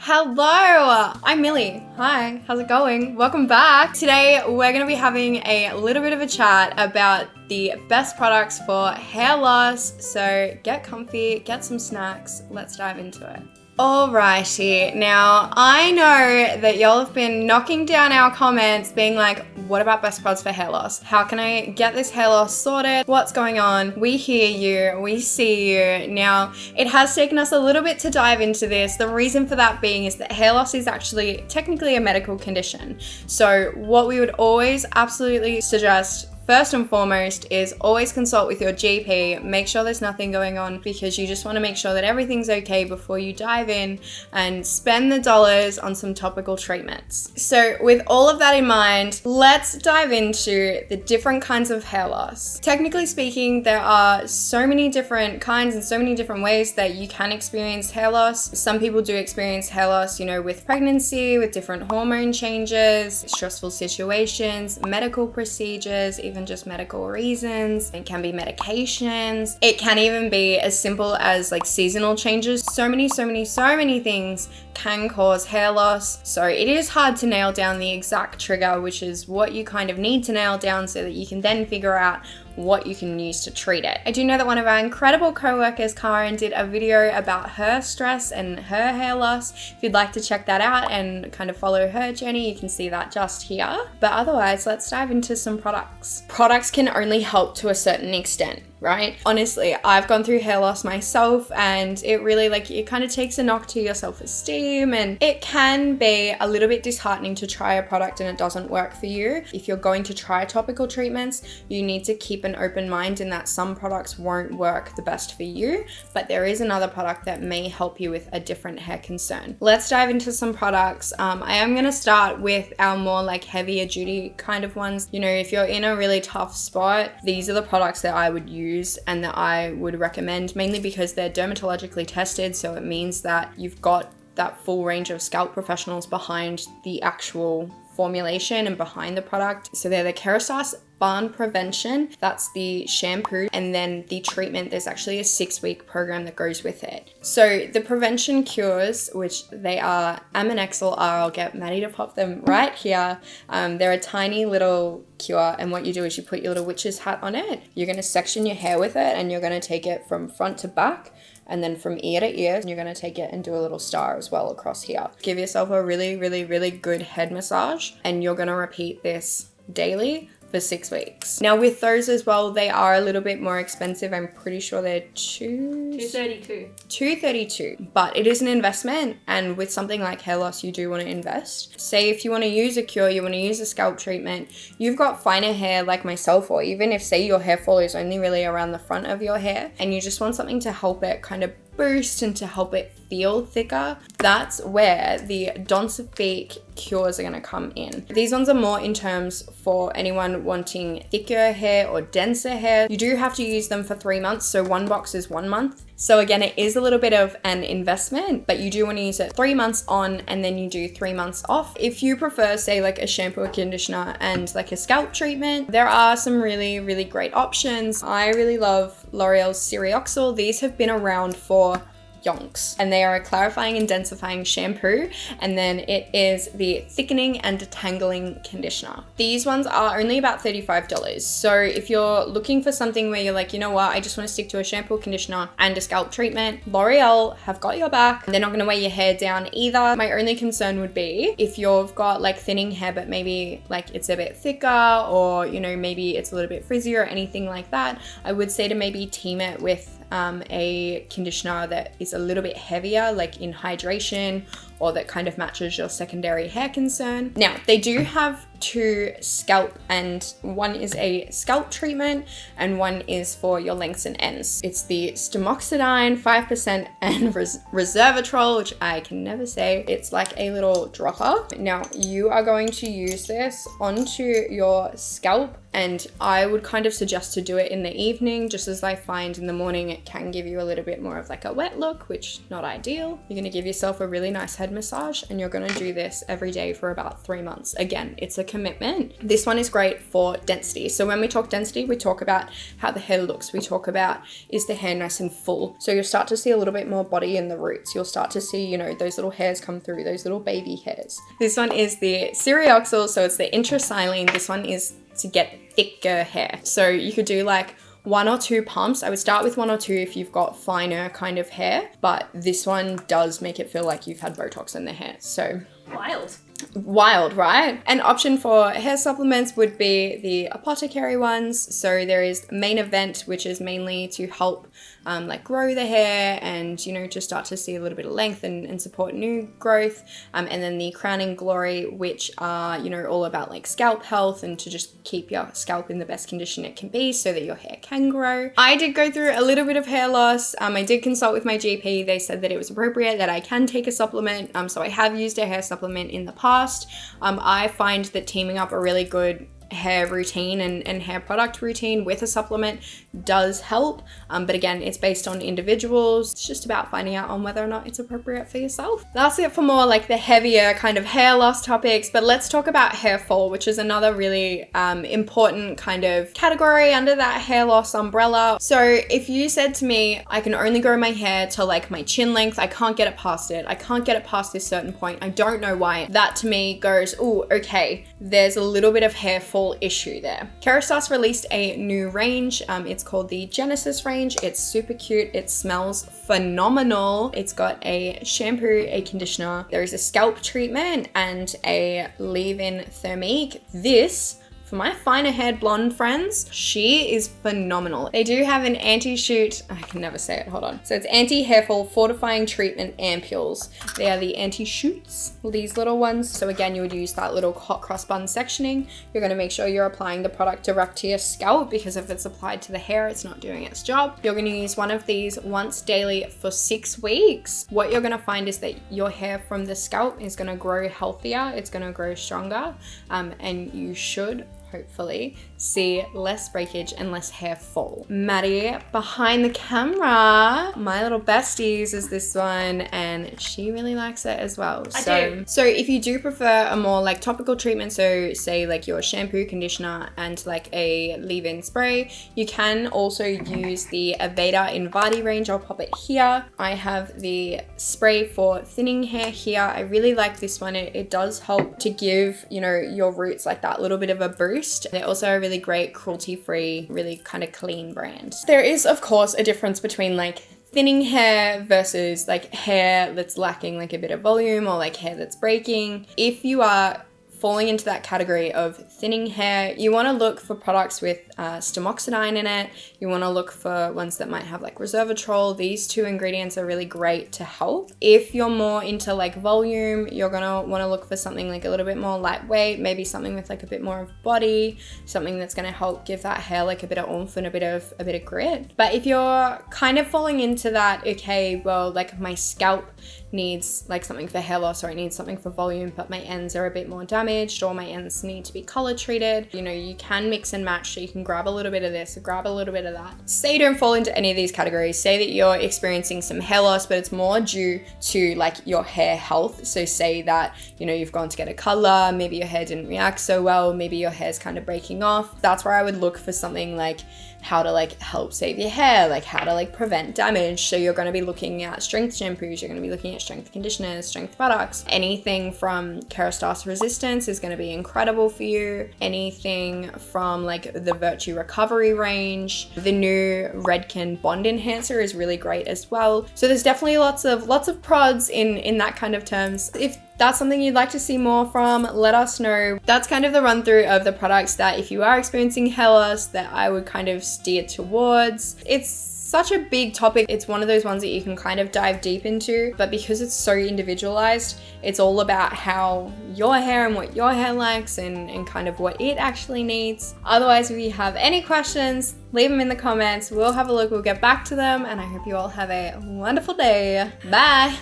Hello, I'm Millie. Hi, how's it going? Welcome back. Today we're going to be having a little bit of a chat about the best products for hair loss. So get comfy, get some snacks, let's dive into it. Alrighty, now I know that y'all have been knocking down our comments being like, what about best products for hair loss? How can I get this hair loss sorted? What's going on? We hear you, we see you. Now, it has taken us a little bit to dive into this. The reason for that being is that hair loss is actually technically a medical condition. So what we would always absolutely suggest first and foremost is always consult with your GP, make sure there's nothing going on because you just want to make sure that everything's okay before you dive in and spend the dollars on some topical treatments. So with all of that in mind, let's dive into the different kinds of hair loss. Technically speaking, there are so many different kinds and so many different ways that you can experience hair loss. Some people do experience hair loss, with pregnancy, with different hormone changes, stressful situations, medical procedures, even just medical reasons. It can be medications. It can even be as simple as like seasonal changes. So many things can cause hair loss. So it is hard to nail down the exact trigger, which is what you kind of need to nail down so that you can then figure out what you can use to treat it. I do know that one of our incredible co-workers, Karen, did a video about her stress and her hair loss. If you'd like to check that out and kind of follow her journey, you can see that just here. But otherwise, let's dive into some products. Products can only help to a certain extent, right? Honestly, I've gone through hair loss myself and it really it kind of takes a knock to your self-esteem, and it can be a little bit disheartening to try a product and it doesn't work for you. If you're going to try topical treatments, you need to keep an open mind in that some products won't work the best for you, but there is another product that may help you with a different hair concern. Let's dive into some products. I am going to start with our more heavier duty kind of ones. If you're in a really tough spot, these are the products that I would use and that I would recommend, mainly because they're dermatologically tested, so it means that you've got that full range of scalp professionals behind the actual formulation and behind the product. So they're the Kerastase Barn Prevention, that's the shampoo, and then the treatment, there's actually a 6-week program that goes with it. So the prevention cures, which they are Aminexil R, I'll get Maddie to pop them right here. They're a tiny little cure, and what you do is you put your little witch's hat on it, you're going to section your hair with it, and you're going to take it from front to back, and then from ear to ear, you're going to take it and do a little star as well across here. Give yourself a really good head massage, and you're going to repeat this daily for 6 weeks. Now with those as well, they are a little bit more expensive. I'm pretty sure they're $232, but it is an investment, and with something like hair loss, you do want to invest. Say if you want to use a cure, you want to use a scalp treatment, you've got finer hair like myself, or even if say your hair fall is only really around the front of your hair and you just want something to help it kind of boost and to help it feel thicker, that's where the Donsifique cures are going to come in. These ones are more in terms for anyone wanting thicker hair or denser hair. You do have to use them for 3 months, so one box is 1 month. So again, it is a little bit of an investment, but you do want to use it 3 months on and then you do 3 months off. If you prefer say a shampoo, a conditioner, and a scalp treatment, there are some really great options. I really love L'Oreal's Serioxyl. These have been around for yonks, and they are a clarifying and densifying shampoo, and then it is the thickening and detangling conditioner. These ones are only about $35. So if you're looking for something where you're like, you know what, I just want to stick to a shampoo, conditioner, and a scalp treatment, L'Oreal have got your back. They're not going to weigh your hair down either. My only concern would be if you've got thinning hair, but maybe it's a bit thicker, or maybe it's a little bit frizzy or anything like that, I would say to maybe team it with a conditioner that is a little bit heavier, in hydration, or that kind of matches your secondary hair concern. Now, they do have 2 scalp, and one is a scalp treatment and one is for your lengths and ends. It's the Stamoxidine 5% and Resveratrol, which I can never say. It's like a little dropper. Now, you are going to use this onto your scalp, and I would kind of suggest to do it in the evening, just as I find in the morning it can give you a little bit more of a wet look, which not ideal. You're going to give yourself a really nice head massage, and you're going to do this every day for about 3 months. Again, it's a commitment. This one is great for density. So when we talk density, we talk about how the hair looks. We talk about, is the hair nice and full? So you'll start to see a little bit more body in the roots. You'll start to see, you know, those little hairs come through, those little baby hairs. This one is the Serioxyl, so it's the intrasilene. This one is to get thicker hair. So you could do like 1 or 2 pumps. I would start with 1 or 2 if you've got finer kind of hair, but this one does make it feel like you've had Botox in the hair. So wild, right? An option for hair supplements would be the apothecary ones. So there is Main Event, which is mainly to help like grow the hair and, you know, just start to see a little bit of length and support new growth. And then the Crowning Glory, which are, you know, all about like scalp health and to just keep your scalp in the best condition it can be so that your hair can grow. I did go through a little bit of hair loss. I did consult with my GP. They said that it was appropriate that I can take a supplement. So I have used a hair supplement in the past. I find that teaming up a really good hair routine and hair product routine with a supplement does help, but again, it's based on individuals. It's just about finding out on whether or not it's appropriate for yourself. That's it for more like the heavier kind of hair loss topics, but let's talk about hair fall, which is another really important kind of category under that hair loss umbrella. So if you said to me, I can only grow my hair to like my chin length, I can't get it past it, I can't get it past this certain point, I don't know why, that to me goes, oh, okay, there's a little bit of hair fall issue there. Kerastase released a new range. It's called the Genesis range. It's super cute. It smells phenomenal. It's got a shampoo, a conditioner. There is a scalp treatment and a leave-in thermique. This, for my finer haired blonde friends, she is phenomenal. They do have an anti-shoot, I can never say it, hold on. So it's anti-hair fall fortifying treatment ampules. They are the anti-shoots, these little ones. So again, you would use that little hot cross bun sectioning. You're gonna make sure you're applying the product direct to your scalp, because if it's applied to the hair, it's not doing its job. You're gonna use one of these once daily for 6 weeks. What you're gonna find is that your hair from the scalp is gonna grow healthier, it's gonna grow stronger, and you should hopefully see less breakage and less hair fall. Maddie behind the camera, my little besties, is this one, and she really likes it as well. So if you do prefer a more like topical treatment, so say like your shampoo, conditioner, and like a leave-in spray, you can also use the Aveda Invati range. I'll pop it here. I have the spray for thinning hair here. I really like this one. It does help to give, you know, your roots like that little bit of a boost. They're also a really great cruelty-free, really kind of clean brand. There is, of course, a difference between like thinning hair versus like hair that's lacking like a bit of volume, or like hair that's breaking. If you are falling into that category of thinning hair, you want to look for products with stomoxidine in it. You want to look for ones that might have like resveratrol. These 2 ingredients are really great to help. If you're more into like volume, you're gonna want to look for something like a little bit more lightweight, maybe something with like a bit more of body, something that's going to help give that hair like a bit of oomph and a bit of grit. But if you're kind of falling into that, okay, well, like my scalp needs like something for hair loss, or it needs something for volume, but my ends are a bit more damaged, or my ends need to be color treated, you know, you can mix and match. So you can grab a little bit of this, grab a little bit of that. Say you don't fall into any of these categories. Say that you're experiencing some hair loss, but it's more due to like your hair health. So say that, you know, you've gone to get a color, maybe your hair didn't react so well, maybe your hair's kind of breaking off. That's where I would look for something like how to like help save your hair, like how to like prevent damage. So you're going to be looking at strength shampoos, you're going to be looking at strength conditioners, strength products. Anything from Kerastase Resistance is going to be incredible for you. Anything from like the Virtue Recovery range. The new Redken Bond Enhancer is really great as well. So there's definitely lots of prods in that kind of terms. If that's something you'd like to see more from, let us know. That's kind of the run through of the products that if you are experiencing hair loss, that I would kind of steer towards. It's such a big topic. It's one of those ones that you can kind of dive deep into, but because it's so individualized, it's all about how your hair and what your hair likes and kind of what it actually needs. Otherwise, if you have any questions, leave them in the comments. We'll have a look, we'll get back to them, and I hope you all have a wonderful day. Bye.